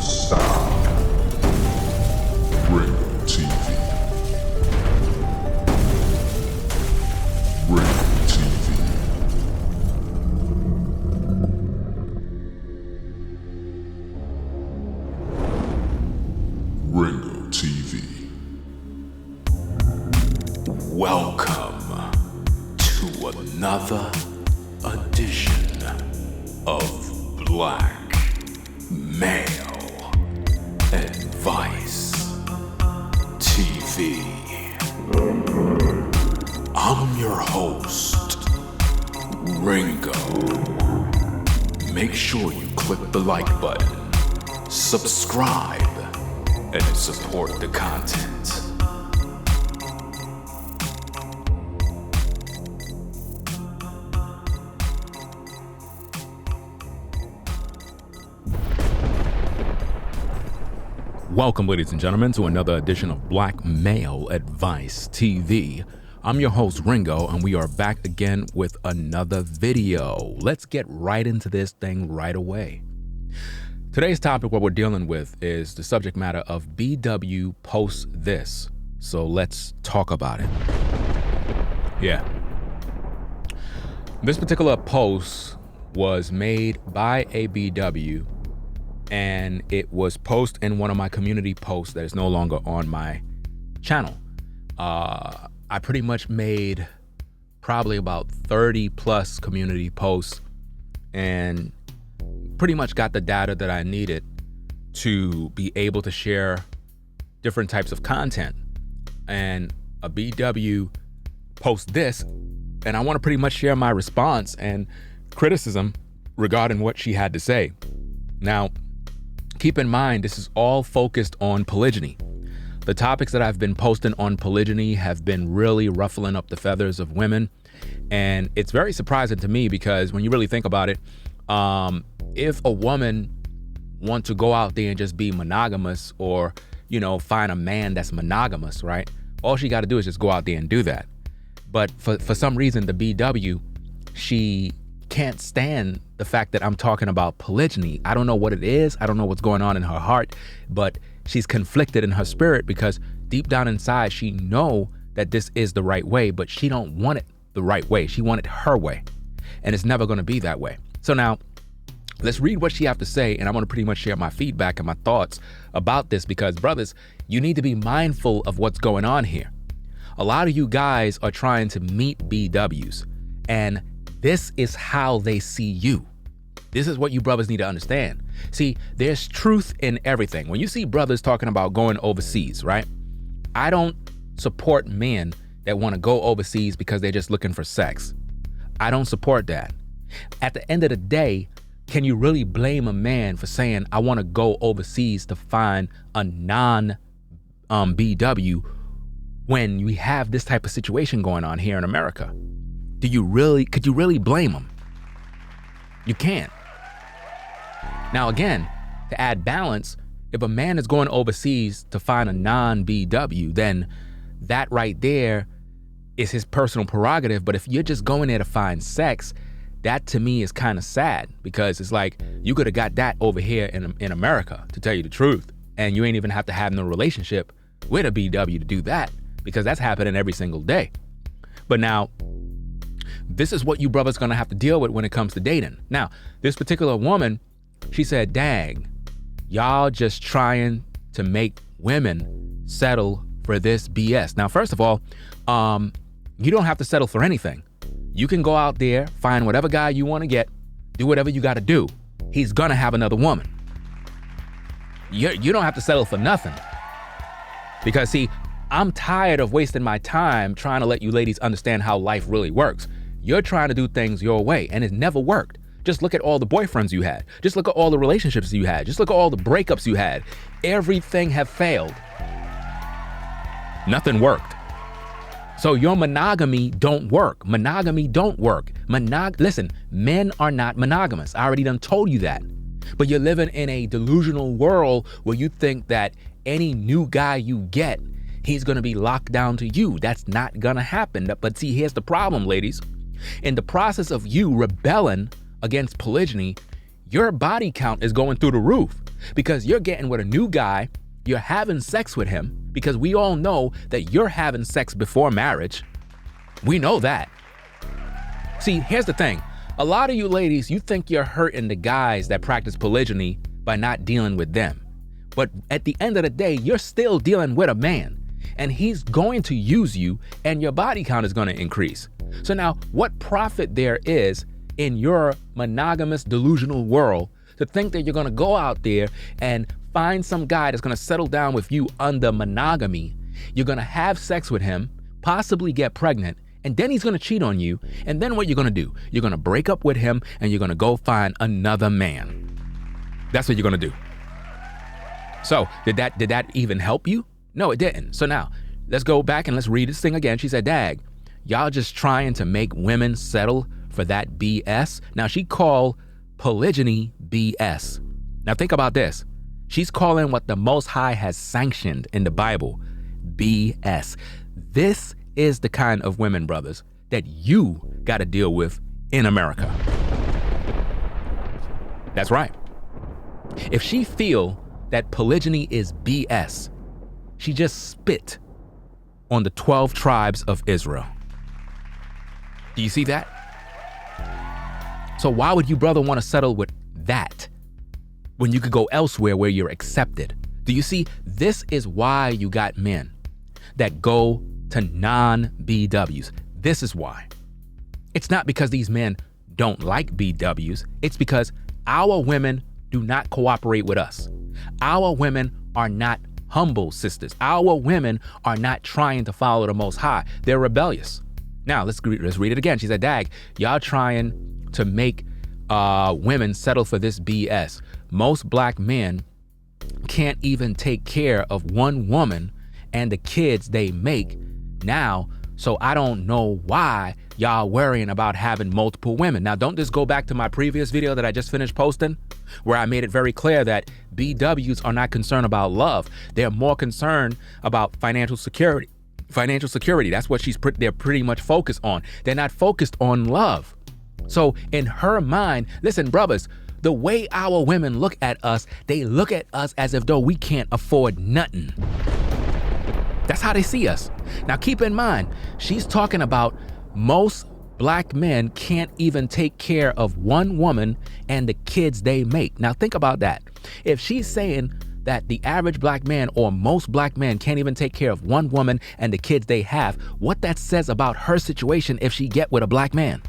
sound. Ringo TV. Ringo TV. Ringo TV. Welcome to another edition of Black Male Advice TV. I'm your host, Ringo. Make sure you click the like button, subscribe, and support the content. Welcome, ladies and gentlemen, to another edition of Black Male Advice TV. I'm your host, Ringo, and we are back again with another video. Let's get right into this thing right away. Today's topic, what we're dealing with, is the subject matter of BW posts this. So let's talk about it. Yeah. This particular post was made by a BW, and it was posted in one of my community posts that is no longer on my channel. I pretty much made probably about 30 plus community posts and pretty much got the data that I needed to be able to share different types of content. And a BW posts this, and I want to pretty much share my response and criticism regarding what she had to say. Now, keep in mind, this is all focused on polygyny. The topics that I've been posting on polygyny have been really ruffling up the feathers of women. And it's very surprising to me because when you really think about it, if a woman wants to go out there and just be monogamous or, find a man that's monogamous, right? All she got to do is just go out there and do that. But for some reason, the BW, she can't stand the fact that I'm talking about polygyny. I don't know what it is. I don't know what's going on in her heart, but she's conflicted in her spirit because deep down inside, she know that this is the right way, but she don't want it the right way. She want it her way, and it's never going to be that way. So now let's read what she have to say, and I want to pretty much share my feedback and my thoughts about this because, brothers, you need to be mindful of what's going on here. A lot of you guys are trying to meet BWs, and this is how they see you. This is what you brothers need to understand. See, there's truth in everything. When you see brothers talking about going overseas, right? I don't support men that want to go overseas because they're just looking for sex. I don't support that. At the end of the day, can you really blame a man for saying, I want to go overseas to find a non-BW when we have this type of situation going on here in America? Could you really blame him? You can't. Now, again, to add balance, if a man is going overseas to find a non-BW, then that right there is his personal prerogative. But if you're just going there to find sex, that to me is kind of sad because it's like you could have got that over here in America, to tell you the truth. And you ain't even have to have no relationship with a BW to do that because that's happening every single day. But now, this is what you brothers gonna have to deal with when it comes to dating. Now, this particular woman, she said, dang, y'all just trying to make women settle for this BS. Now, first of all, you don't have to settle for anything. You can go out there, find whatever guy you want to get, do whatever you got to do. He's gonna have another woman. You don't have to settle for nothing. Because see, I'm tired of wasting my time trying to let you ladies understand how life really works. You're trying to do things your way, and it never worked. Just look at all the boyfriends you had. Just look at all the relationships you had. Just look at all the breakups you had. Everything have failed. Nothing worked. So your monogamy don't work. Monogamy don't work. Listen, men are not monogamous. I already done told you that. But you're living in a delusional world where you think that any new guy you get, he's gonna be locked down to you. That's not gonna happen. But see, here's the problem, ladies. In the process of you rebelling against polygyny, your body count is going through the roof. because you're getting with a new guy, you're having sex with him, because we all know that you're having sex before marriage. We know that. See, here's the thing. A lot of you ladies, you think you're hurting the guys that practice polygyny by not dealing with them. But at the end of the day, you're still dealing with a man, and he's going to use you, and your body count is going to increase. So now, what profit there is in your monogamous, delusional world to think that you're going to go out there and find some guy that's going to settle down with you under monogamy. You're going to have sex with him, possibly get pregnant, and then he's going to cheat on you. And then what you're going to do? You're going to break up with him, and you're going to go find another man. That's what you're going to do. So did that even help you? No, it didn't. So now let's go back and let's read this thing again. She said, "Dag, y'all just trying to make women settle for that BS." Now she called polygyny BS. Now think about this. She's calling what the Most High has sanctioned in the Bible BS. This is the kind of women, brothers, that you got to deal with in America. That's right. If she feel that polygyny is BS, she just spit on the 12 tribes of Israel. Do you see that? So why would you, brother, want to settle with that when you could go elsewhere where you're accepted? Do you see? This is why you got men that go to non-BWs. This is why. It's not because these men don't like BWs. It's because our women do not cooperate with us. Our women are not humble sisters. Our women are not trying to follow the Most High. They're rebellious. Now, let's read it again. She said, "Dag, y'all trying to make women settle for this BS. Most black men can't even take care of one woman and the kids they make now, so I don't know why y'all worrying about having multiple women." Now, don't just go back to my previous video that I just finished posting, where I made it very clear that BWs are not concerned about love. They're more concerned about financial security. Financial security, that's what they're pretty much focused on. They're not focused on love. So in her mind, listen, brothers, the way our women look at us, they look at us as if though we can't afford nothing. That's how they see us. Now keep in mind, she's talking about most black men can't even take care of one woman and the kids they make. Now think about that. If she's saying that the average black man or most black men can't even take care of one woman and the kids they have, what that says about her situation if she get with a black man.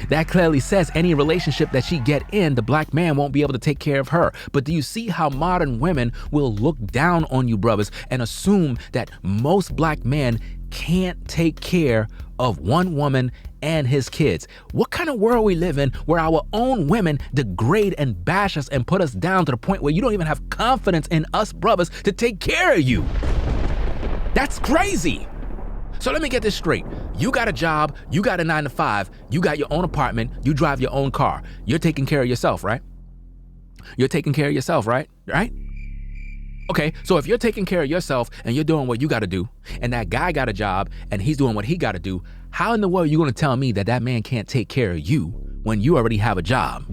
That clearly says any relationship that she get in, the black man won't be able to take care of her. But do you see how modern women will look down on you, brothers, and assume that most black men can't take care of one woman and his kids? What kind of world we live in where our own women degrade and bash us and put us down to the point where you don't even have confidence in us brothers to take care of you? That's crazy. So let me get this straight. You got a job, you got a 9 to 5, you got your own apartment, you drive your own car. You're taking care of yourself, right? You're taking care of yourself, right? Right? Okay, so if you're taking care of yourself and you're doing what you got to do, and that guy got a job and he's doing what he got to do, how in the world are you going to tell me that that man can't take care of you when you already have a job?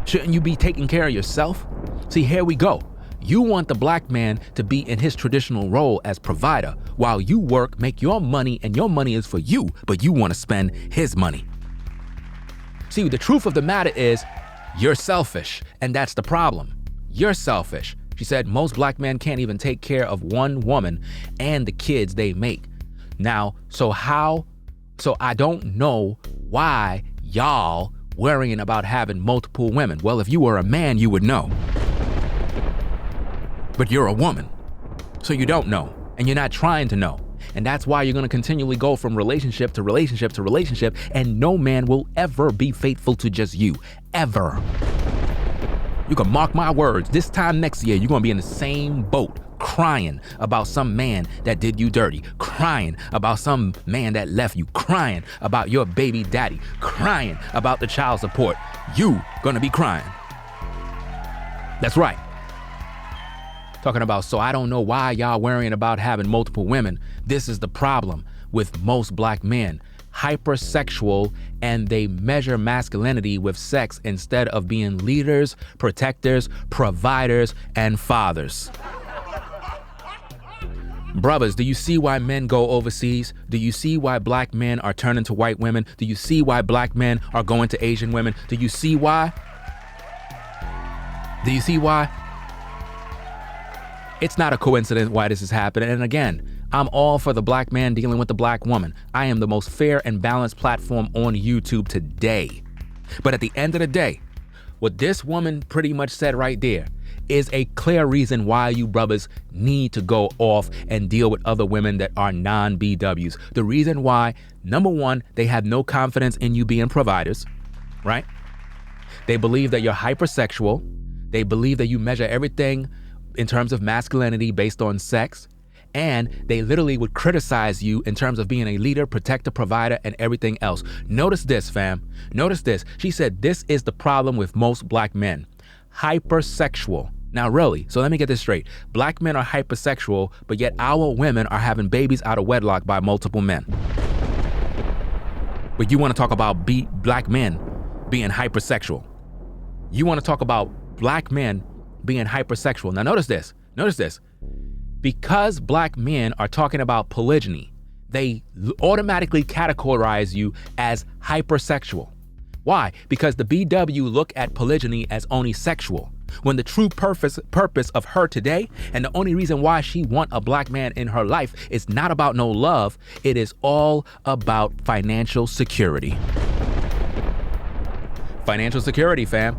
Shouldn't you be taking care of yourself? See, here we go. You want the black man to be in his traditional role as provider while you work, make your money, and your money is for you, but you want to spend his money. See, the truth of the matter is you're selfish, and that's the problem. You're selfish. She said most black men can't even take care of one woman and the kids they make. Now, so I don't know why y'all worrying about having multiple women. Well, if you were a man, you would know. But you're a woman, so you don't know, and you're not trying to know. And that's why you're going to continually go from relationship to relationship to relationship, and no man will ever be faithful to just you, ever. You can mark my words, this time next year, you're going to be in the same boat, crying about some man that did you dirty, crying about some man that left you, crying about your baby daddy, crying about the child support. You going to be crying. That's right. Talking about, so I don't know why y'all worrying about having multiple women. This is the problem with most black men. hypersexual and they measure masculinity with sex instead of being leaders, protectors, providers, and fathers. Brothers, do you see why men go overseas? Do you see why black men are turning to white women? Do you see why black men are going to Asian women? Do you see why? Do you see why? It's not a coincidence why this is happening. And again, I'm all for the black man dealing with the black woman. I am the most fair and balanced platform on YouTube today. But at the end of the day, what this woman pretty much said right there is a clear reason why you brothers need to go off and deal with other women that are non-BWs. The reason why, number one, they have no confidence in you being providers, right? They believe that you're hypersexual. They believe that you measure everything in terms of masculinity based on sex. And they literally would criticize you in terms of being a leader, protector, provider, and everything else. Notice this, fam. Notice this. She said this is the problem with most black men. Hypersexual. Now, really, so let me get this straight. Black men are hypersexual, but yet our women are having babies out of wedlock by multiple men. But you want to talk about black men being hypersexual. You want to talk about black men being hypersexual. Now, notice this. Notice this. Because black men are talking about polygyny, they automatically categorize you as hypersexual. Why? Because the BW look at polygyny as only sexual, when the true purpose of her today, and the only reason why she want a black man in her life, is not about no love. It is all about financial security. Financial security, fam.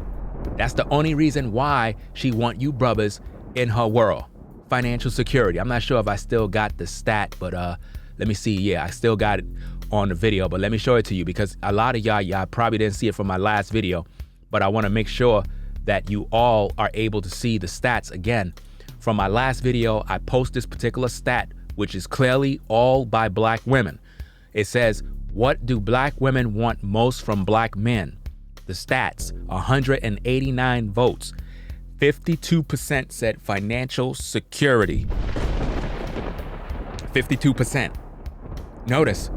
That's the only reason why she want you brothers in her world. Financial security. I'm not sure if I still got the stat, but let me see. Yeah, I still got it on the video, but let me show it to you because a lot of y'all probably didn't see it from my last video, but I want to make sure that you all are able to see the stats again. From my last video, I post this particular stat, which is clearly all by black women. It says, what do black women want most from black men? The stats, 189 votes. 52% said financial security. 52%. Notice,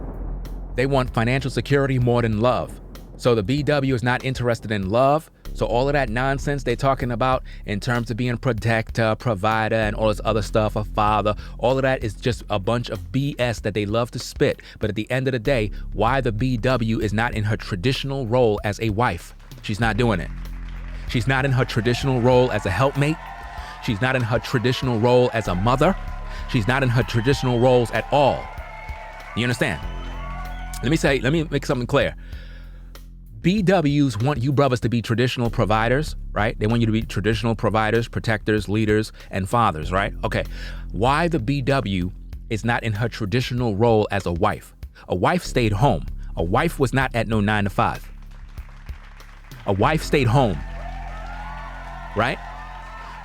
they want financial security more than love. So the BW is not interested in love. So all of that nonsense they're talking about in terms of being a protector, provider, and all this other stuff, a father, all of that is just a bunch of BS that they love to spit. But at the end of the day, why the BW is not in her traditional role as a wife? She's not doing it. She's not in her traditional role as a helpmate. She's not in her traditional role as a mother. She's not in her traditional roles at all. You understand? Let me make something clear. BWs want you brothers to be traditional providers, right? They want you to be traditional providers, protectors, leaders, and fathers, right? Okay. Why the BW is not in her traditional role as a wife? A wife stayed home. A wife was not at no 9 to 5. A wife stayed home. Right?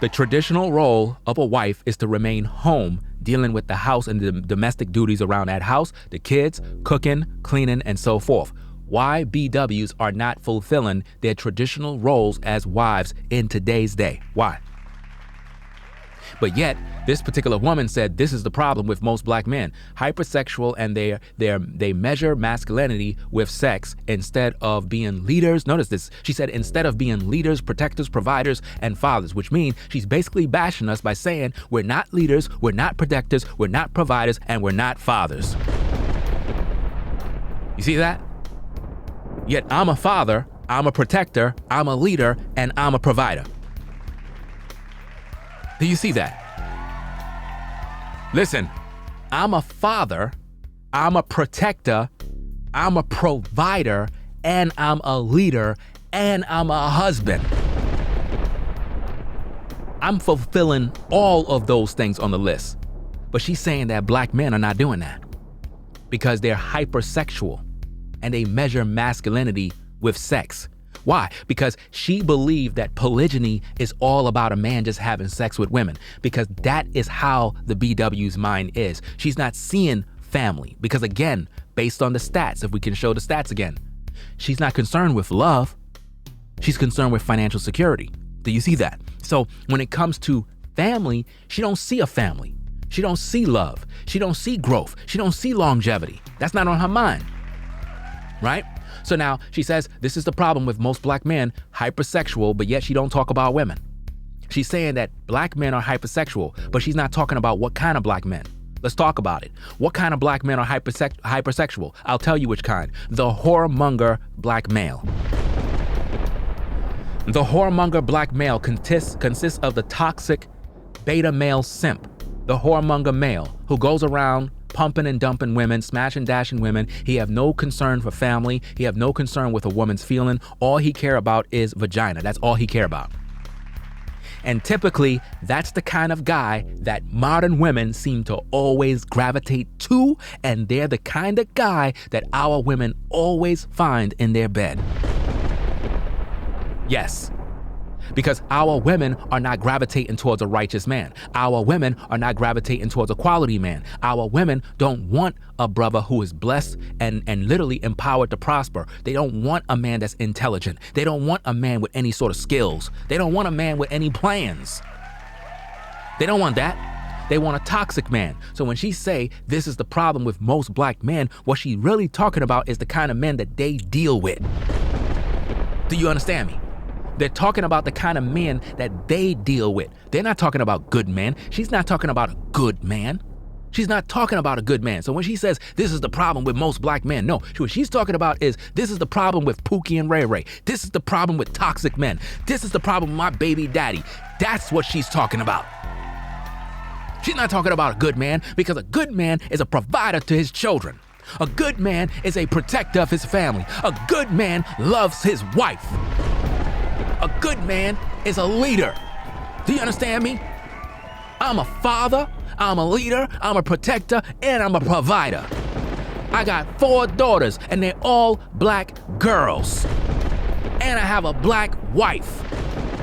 The traditional role of a wife is to remain home, dealing with the house and the domestic duties around that house, the kids, cooking, cleaning, and so forth. Why BWs are not fulfilling their traditional roles as wives in today's day? Why? But yet, this particular woman said this is the problem with most black men. Hypersexual, and they measure masculinity with sex instead of being leaders. Notice this. She said instead of being leaders, protectors, providers, and fathers, which means she's basically bashing us by saying we're not leaders, we're not protectors, we're not providers, and we're not fathers. You see that? Yet I'm a father, I'm a protector, I'm a leader, and I'm a provider. Do you see that? Listen, I'm a father, I'm a protector, I'm a provider, and I'm a leader, and I'm a husband. I'm fulfilling all of those things on the list. But she's saying that black men are not doing that because they're hypersexual and they measure masculinity with sex. Why? Because she believed that polygyny is all about a man just having sex with women, because that is how the BW's mind is. She's not seeing family because, again, based on the stats, if we can show the stats again, she's not concerned with love. She's concerned with financial security. Do you see that? So when it comes to family, she don't see a family. She don't see love. She don't see growth. She don't see longevity. That's not on her mind. right? So now she says, this is the problem with most black men, hypersexual, but yet she don't talk about women. She's saying that black men are hypersexual, but she's not talking about what kind of black men. Let's talk about it. What kind of black men are hypersexual? I'll tell you which kind. The whoremonger black male. The whoremonger black male consists of the toxic beta male simp, the whoremonger male who goes around pumping and dumping women, smashing, dashing women. He have no concern for family. He have no concern with a woman's feeling. All he care about is vagina. That's all he care about. And typically, that's the kind of guy that modern women seem to always gravitate to, and they're the kind of guy that our women always find in their bed. Yes. Because our women are not gravitating towards a righteous man. Our women are not gravitating towards a quality man. Our women don't want a brother who is blessed and literally empowered to prosper. They don't want a man that's intelligent. They don't want a man with any sort of skills. They don't want a man with any plans. They don't want that. They want a toxic man. So when she say this is the problem with most black men, what she really talking about is the kind of men that they deal with. Do you understand me? They're talking about the kind of men that they deal with. They're not talking about good men. She's not talking about a good man. She's not talking about a good man. So when she says this is the problem with most black men, no, what she's talking about is this is the problem with Pookie and Ray Ray. This is the problem with toxic men. This is the problem with my baby daddy. That's what she's talking about. She's not talking about a good man, because a good man is a provider to his children. A good man is a protector of his family. A good man loves his wife. A good man is a leader. Do you understand me? I'm a father, I'm a leader, I'm a protector, and I'm a provider. I got 4 daughters, and they're all black girls. And I have a black wife.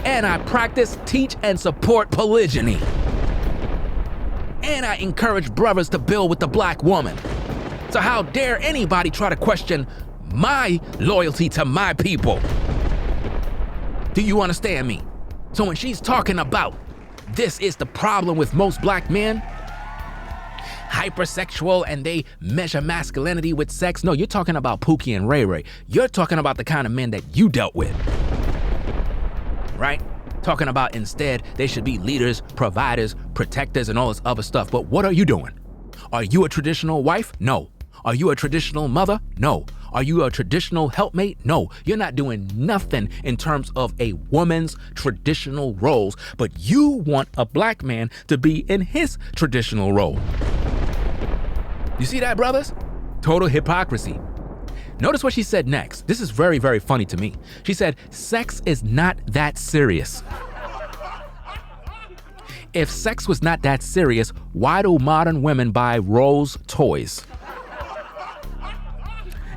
And I practice, teach, and support polygyny. And I encourage brothers to build with the black woman. So how dare anybody try to question my loyalty to my people? Do you understand me? So when she's talking about this is the problem with most black men, hypersexual, and they measure masculinity with sex, no, you're talking about Pookie and Ray Ray. You're talking about the kind of men that you dealt with, right? Talking about instead they should be leaders, providers, protectors, and all this other stuff. But what are you doing? Are you a traditional wife? No. Are you a traditional mother? No. Are you a traditional helpmate? No. You're not doing nothing in terms of a woman's traditional roles, but you want a black man to be in his traditional role. You see that, brothers? Total hypocrisy. Notice what she said next. This is very, very funny to me. She said, sex is not that serious. If sex was not that serious, why do modern women buy Rose toys?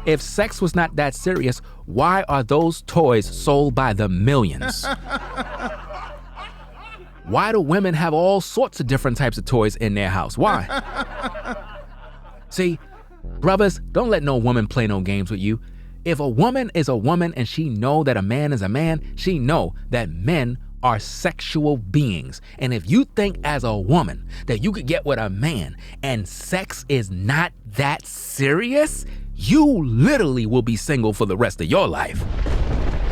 If sex was not that serious, why are those toys sold by the millions? Why do women have all sorts of different types of toys in their house? Why? See, brothers, don't let no woman play no games with you. If a woman is a woman and she know that a man is a man, she know that men are sexual beings. And if you think as a woman that you could get with a man and sex is not that serious, you literally will be single for the rest of your life.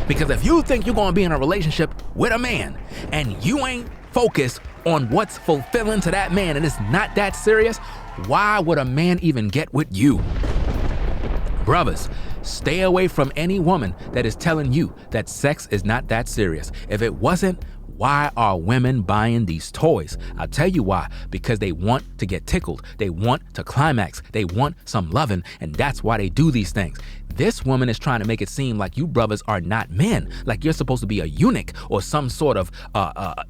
Because if you think you're gonna be in a relationship with a man and you ain't focused on what's fulfilling to that man and it's not that serious, why would a man even get with you? Brothers, stay away from any woman that is telling you that sex is not that serious. If it wasn't, why are women buying these toys? I'll tell you why. Because they want to get tickled. They want to climax. They want some loving, and that's why they do these things. This woman is trying to make it seem like you brothers are not men, like you're supposed to be a eunuch or some sort of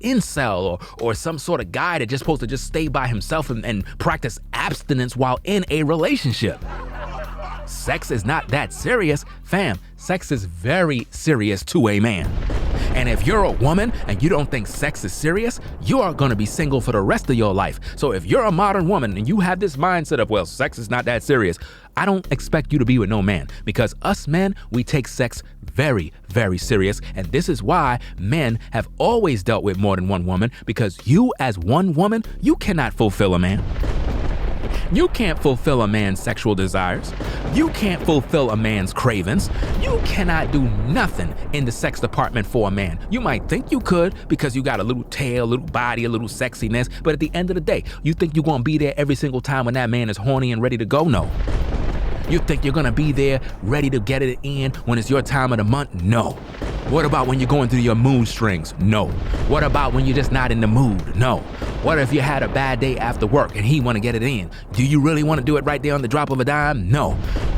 incel or some sort of guy that's just supposed to just stay by himself and practice abstinence while in a relationship. Sex is not that serious. Fam, sex is very serious to a man. And if you're a woman and you don't think sex is serious, you are gonna be single for the rest of your life. So if you're a modern woman and you have this mindset of, well, sex is not that serious, I don't expect you to be with no man, because us men, we take sex very, very serious. And this is why men have always dealt with more than one woman, because you as one woman, you cannot fulfill a man. You can't fulfill a man's sexual desires. You can't fulfill a man's cravings. You cannot do nothing in the sex department for a man. You might think you could because you got a little tail, a little body, a little sexiness, but at the end of the day, you think you're gonna be there every single time when that man is horny and ready to go? No. You think you're gonna be there ready to get it in when it's your time of the month? No. What about when you're going through your mood strings? No. What about when you're just not in the mood? No. What if you had a bad day after work and he want to get it in? Do you really want to do it right there on the drop of a dime? No.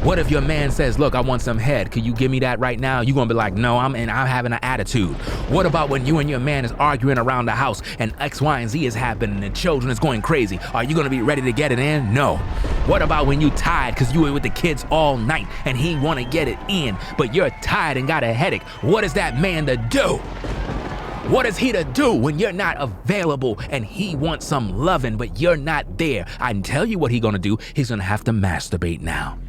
What if your man says, look, I want some head. Could you give me that right now? You're going to be like, no, I'm having an attitude. What about when you and your man is arguing around the house and X, Y, and Z is happening and children is going crazy? Are you going to be ready to get it in? No. What about when you tired because you were with the kids all night and he want to get it in, but you're tired and got a headache? What is that man to do? What is he to do when you're not available and he wants some loving, but you're not there? I can tell you what he's gonna do. He's gonna have to masturbate now.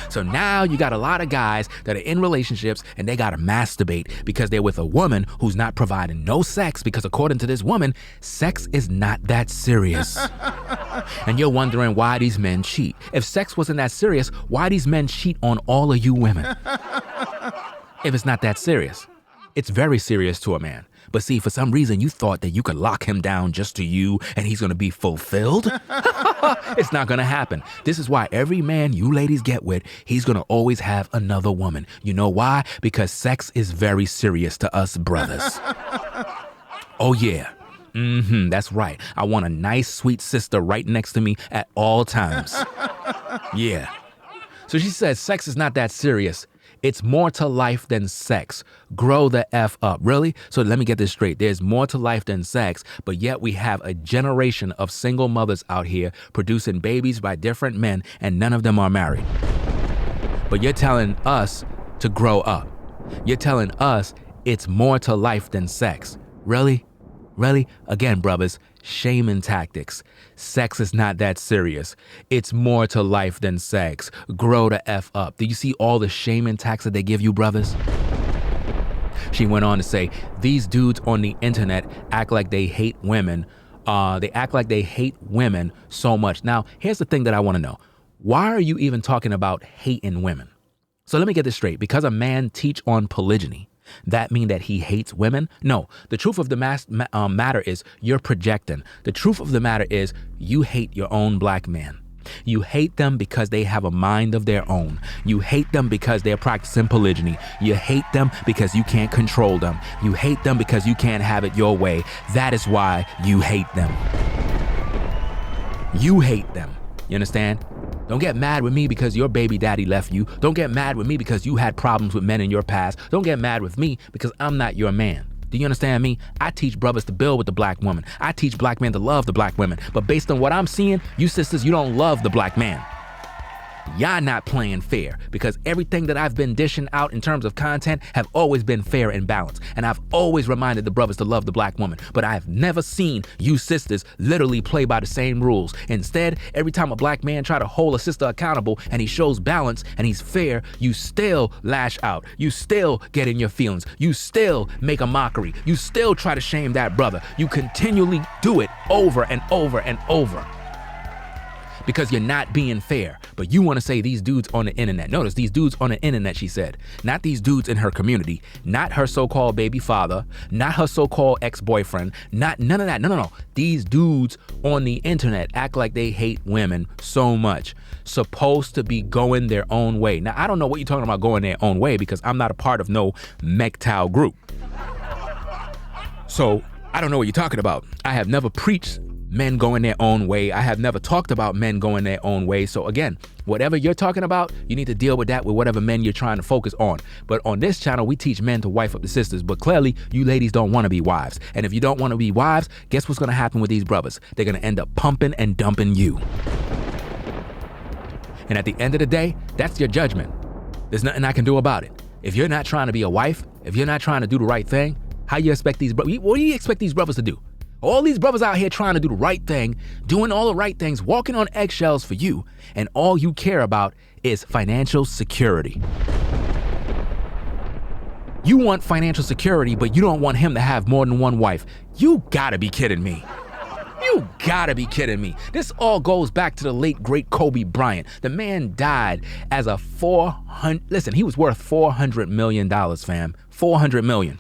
So now you got a lot of guys that are in relationships and they gotta masturbate because they're with a woman who's not providing no sex, because according to this woman, sex is not that serious. And you're wondering why these men cheat. If sex wasn't that serious, why these men cheat on all of you women? If it's not that serious. It's very serious to a man. But see, for some reason, you thought that you could lock him down just to you and he's gonna be fulfilled? It's not gonna happen. This is why every man you ladies get with, he's gonna always have another woman. You know why? Because sex is very serious to us brothers. Oh yeah. That's right. I want a nice, sweet sister right next to me at all times. Yeah. So she says sex is not that serious. It's more to life than sex. Grow the F up. Really? So let me get this straight. There's more to life than sex, but yet we have a generation of single mothers out here producing babies by different men, and none of them are married. But you're telling us to grow up. You're telling us it's more to life than sex. Really? Really? Again, brothers, shaming tactics. Sex is not that serious. It's more to life than sex. Grow the F up. Do you see all the shaming tactics that they give you, brothers? She went on to say, these dudes on the internet act like they hate women. They act like they hate women so much. Now, here's the thing that I want to know. Why are you even talking about hating women? So let me get this straight. Because a man teach on polygyny, that mean that he hates women? No, the truth of the matter is you're projecting. The truth of the matter is you hate your own black man. You hate them because they have a mind of their own. You hate them because they're practicing polygyny. You hate them because you can't control them. You hate them because you can't have it your way. That is why you hate them. You hate them. You understand? Don't get mad with me because your baby daddy left you. Don't get mad with me because you had problems with men in your past. Don't get mad with me because I'm not your man. Do you understand me? I teach brothers to build with the black woman. I teach black men to love the black women. But based on what I'm seeing, you sisters, you don't love the black man. Y'all not playing fair, because everything that I've been dishing out in terms of content have always been fair and balanced. And I've always reminded the brothers to love the black woman. But I've never seen you sisters literally play by the same rules. Instead, every time a black man try to hold a sister accountable and he shows balance and he's fair, you still lash out. You still get in your feelings. You still make a mockery. You still try to shame that brother. You continually do it over and over and over. Because you're not being fair. But you want to say these dudes on the internet. Notice these dudes on the internet, she said. Not these dudes in her community. Not her so-called baby father. Not her so-called ex-boyfriend. Not none of that. No. These dudes on the internet act like they hate women so much. Supposed to be going their own way. Now, I don't know what you're talking about going their own way, because I'm not a part of no MGTOW group. So I don't know what you're talking about. I have never preached men going their own way. I have never talked about men going their own way. So again, whatever you're talking about, you need to deal with that with whatever men you're trying to focus on. But on this channel, we teach men to wife up the sisters. But clearly, you ladies don't want to be wives. And if you don't want to be wives, guess what's going to happen with these brothers? They're going to end up pumping and dumping you. And at the end of the day, that's your judgment. There's nothing I can do about it. If you're not trying to be a wife, if you're not trying to do the right thing, how you expect these brothers? What do you expect these brothers to do? All these brothers out here trying to do the right thing, doing all the right things, walking on eggshells for you, and all you care about is financial security. You want financial security, but you don't want him to have more than one wife. You gotta be kidding me. You gotta be kidding me. This all goes back to the late, great Kobe Bryant. The man died as a listen, he was worth $400 million, fam. $400 million.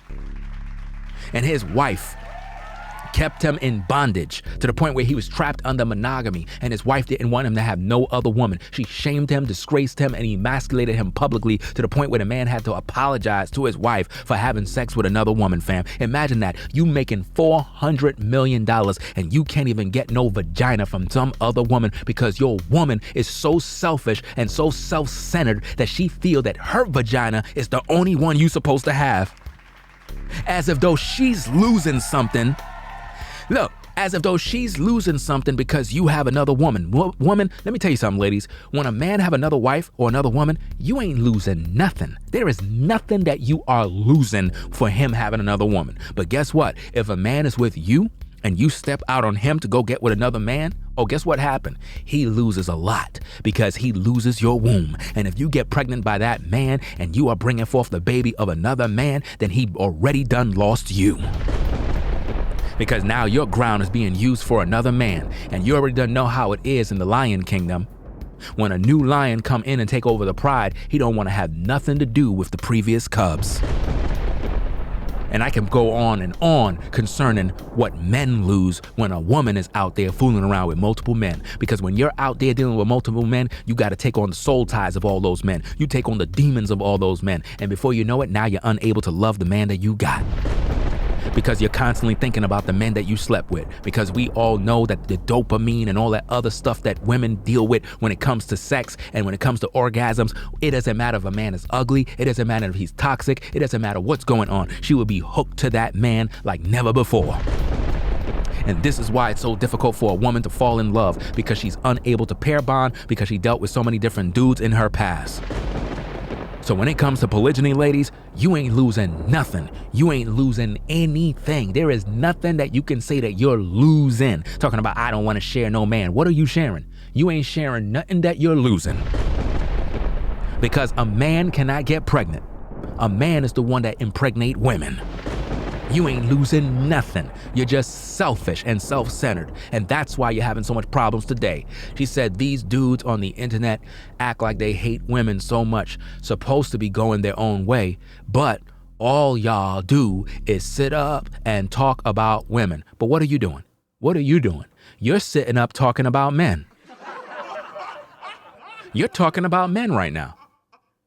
And his wife kept him in bondage to the point where he was trapped under monogamy, and his wife didn't want him to have no other woman. She shamed him, disgraced him, and emasculated him publicly to the point where the man had to apologize to his wife for having sex with another woman, fam. Imagine that. You making $400 million and you can't even get no vagina from some other woman because your woman is so selfish and so self-centered that she feel that her vagina is the only one you supposed to have. As if though she's losing something. Look, as if though she's losing something because you have another woman. Woman, let me tell you something, ladies. When a man have another wife or another woman, you ain't losing nothing. There is nothing that you are losing for him having another woman. But guess what? If a man is with you and you step out on him to go get with another man, oh, guess what happened? He loses a lot because he loses your womb. And if you get pregnant by that man and you are bringing forth the baby of another man, then he already done lost you. Because now your ground is being used for another man, and you already done know how it is in the lion kingdom. When a new lion come in and take over the pride, he don't want to have nothing to do with the previous cubs. And I can go on and on concerning what men lose when a woman is out there fooling around with multiple men. Because when you're out there dealing with multiple men, you got to take on the soul ties of all those men. You take on the demons of all those men. And before you know it, now you're unable to love the man that you got. Because you're constantly thinking about the men that you slept with. Because we all know that the dopamine and all that other stuff that women deal with when it comes to sex and when it comes to orgasms, it doesn't matter if a man is ugly. It doesn't matter if he's toxic. It doesn't matter what's going on. She will be hooked to that man like never before. And this is why it's so difficult for a woman to fall in love, because she's unable to pair bond because she dealt with so many different dudes in her past. So when it comes to polygyny, ladies, you ain't losing nothing. You ain't losing anything. There is nothing that you can say that you're losing. Talking about, I don't want to share no man. What are you sharing? You ain't sharing nothing that you're losing. Because a man cannot get pregnant. A man is the one that impregnate women. You ain't losing nothing. You're just selfish and self-centered. And that's why you're having so much problems today. She said these dudes on the internet act like they hate women so much, supposed to be going their own way, but all y'all do is sit up and talk about women. But what are you doing? What are you doing? You're sitting up talking about men. You're talking about men right now.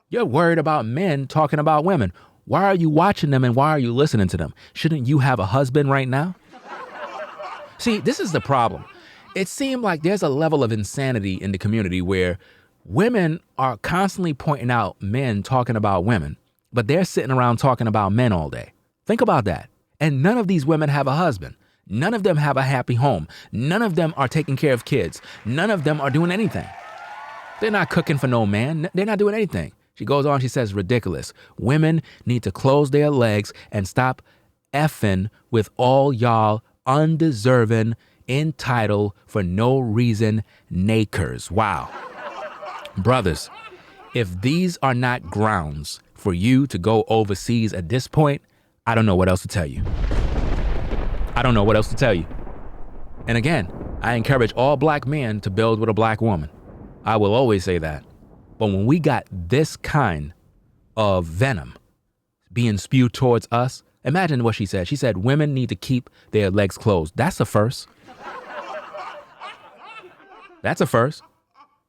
You're worried about men talking about women. Why are you watching them and why are you listening to them? Shouldn't you have a husband right now? See, this is the problem. It seemed like there's a level of insanity in the community where women are constantly pointing out men talking about women, but they're sitting around talking about men all day. Think about that. And none of these women have a husband. None of them have a happy home. None of them are taking care of kids. None of them are doing anything. They're not cooking for no man. They're not doing anything. She goes on, she says, ridiculous. Women need to close their legs and stop effing with all y'all undeserving, entitled, for no reason nakers. Wow. Brothers, if these are not grounds for you to go overseas at this point, I don't know what else to tell you. I don't know what else to tell you. And again, I encourage all black men to build with a black woman. I will always say that. But when we got this kind of venom being spewed towards us, imagine what she said. She said women need to keep their legs closed. That's a first. That's a first.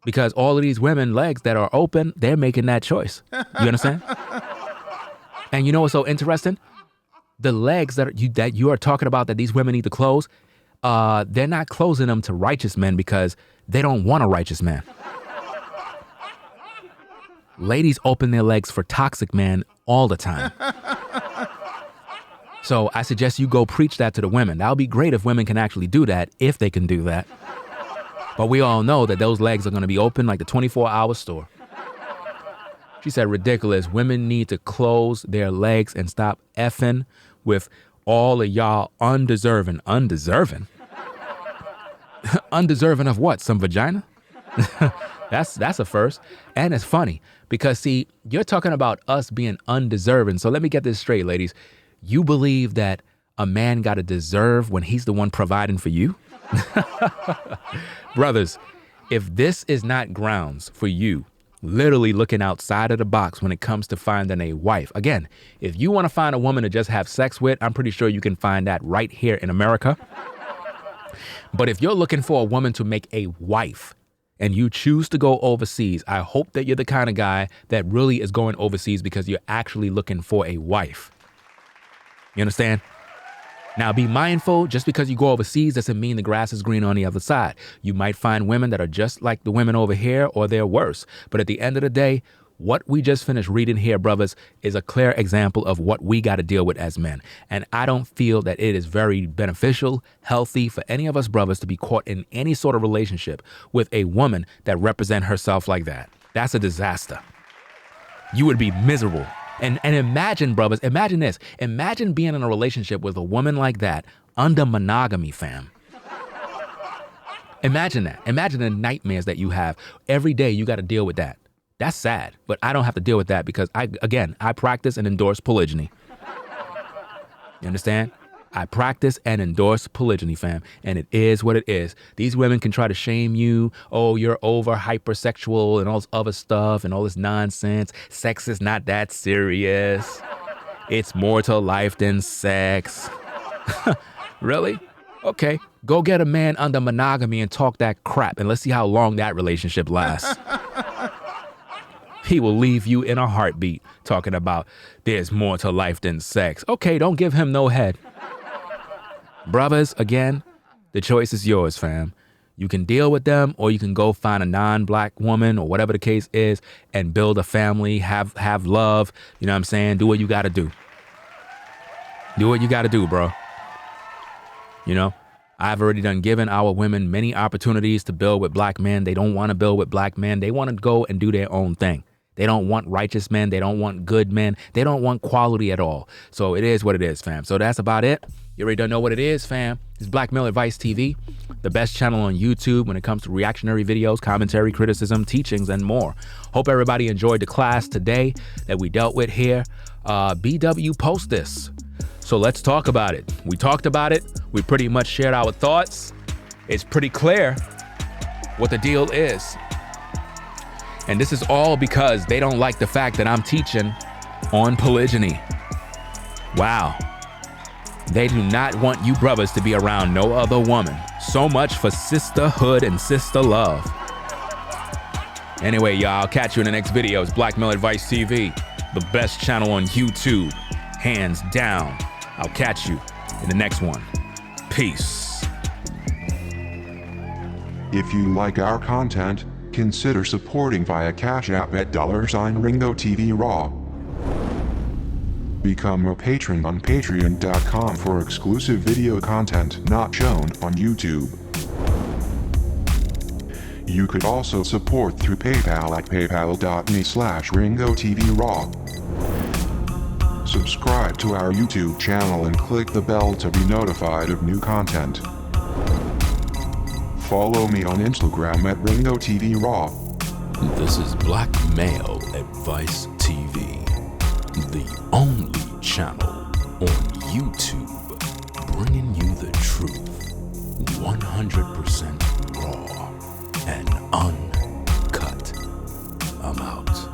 Because all of these women legs that are open, they're making that choice. You understand? And you know what's so interesting? The legs that you are talking about that these women need to close, they're not closing them to righteous men because they don't want a righteous man. Ladies open their legs for toxic men all the time. So I suggest you go preach that to the women. That would be great if women can actually do that, if they can do that. But we all know that those legs are going to be open like the 24-hour store. She said, ridiculous. Women need to close their legs and stop effing with all of y'all undeserving. Undeserving? Undeserving of what? Some vagina? That's a first. And it's funny because, see, you're talking about us being undeserving. So let me get this straight, ladies. You believe that a man got to deserve when he's the one providing for you? Brothers, if this is not grounds for you literally looking outside of the box when it comes to finding a wife, again, if you want to find a woman to just have sex with, I'm pretty sure you can find that right here in America. But if you're looking for a woman to make a wife and you choose to go overseas, I hope that you're the kind of guy that really is going overseas because you're actually looking for a wife. You understand? Now, be mindful, just because you go overseas doesn't mean the grass is green on the other side. You might find women that are just like the women over here, or they're worse. But at the end of the day, what we just finished reading here, brothers, is a clear example of what we got to deal with as men. And I don't feel that it is very beneficial, healthy for any of us brothers to be caught in any sort of relationship with a woman that represents herself like that. That's a disaster. You would be miserable. And imagine, brothers, imagine this. Imagine being in a relationship with a woman like that under monogamy, fam. Imagine that. Imagine the nightmares that you have. Every day you got to deal with that. That's sad, but I don't have to deal with that because I practice and endorse polygyny. You understand? I practice and endorse polygyny, fam, and it is what it is. These women can try to shame you. Oh, you're over hypersexual and all this other stuff and all this nonsense. Sex is not that serious. It's more to life than sex. Really? Okay, go get a man under monogamy and talk that crap, and let's see how long that relationship lasts. He will leave you in a heartbeat talking about there's more to life than sex. Okay, don't give him no head. Brothers, again, the choice is yours, fam. You can deal with them, or you can go find a non-black woman or whatever the case is and build a family, have love. You know what I'm saying? Do what you got to do. Do what you got to do, bro. You know, I've already done given our women many opportunities to build with black men. They don't want to build with black men. They want to go and do their own thing. They don't want righteous men. They don't want good men. They don't want quality at all. So it is what it is, fam. So that's about it. You already don't know what it is, fam. It's Black Male Advice TV, the best channel on YouTube when it comes to reactionary videos, commentary, criticism, teachings, and more. Hope everybody enjoyed the class today that we dealt with here. BW, post this. So let's talk about it. We talked about it. We pretty much shared our thoughts. It's pretty clear what the deal is. And this is all because they don't like the fact that I'm teaching on polygyny. Wow. They do not want you brothers to be around no other woman. So much for sisterhood and sister love. Anyway, y'all, I'll catch you in the next video. It's Black Male Advice TV, the best channel on YouTube, hands down. I'll catch you in the next one. Peace. If you like our content, consider supporting via Cash App at $Ringo TV Raw. Become a patron on patreon.com for exclusive video content not shown on YouTube. You could also support through PayPal at paypal.me/Ringo TV Raw. Subscribe to our YouTube channel and click the bell to be notified of new content. Follow me on Instagram at Ringo TV Raw. This is Black Male Advice TV, the only channel on YouTube bringing you the truth 100% raw and uncut. I'm out.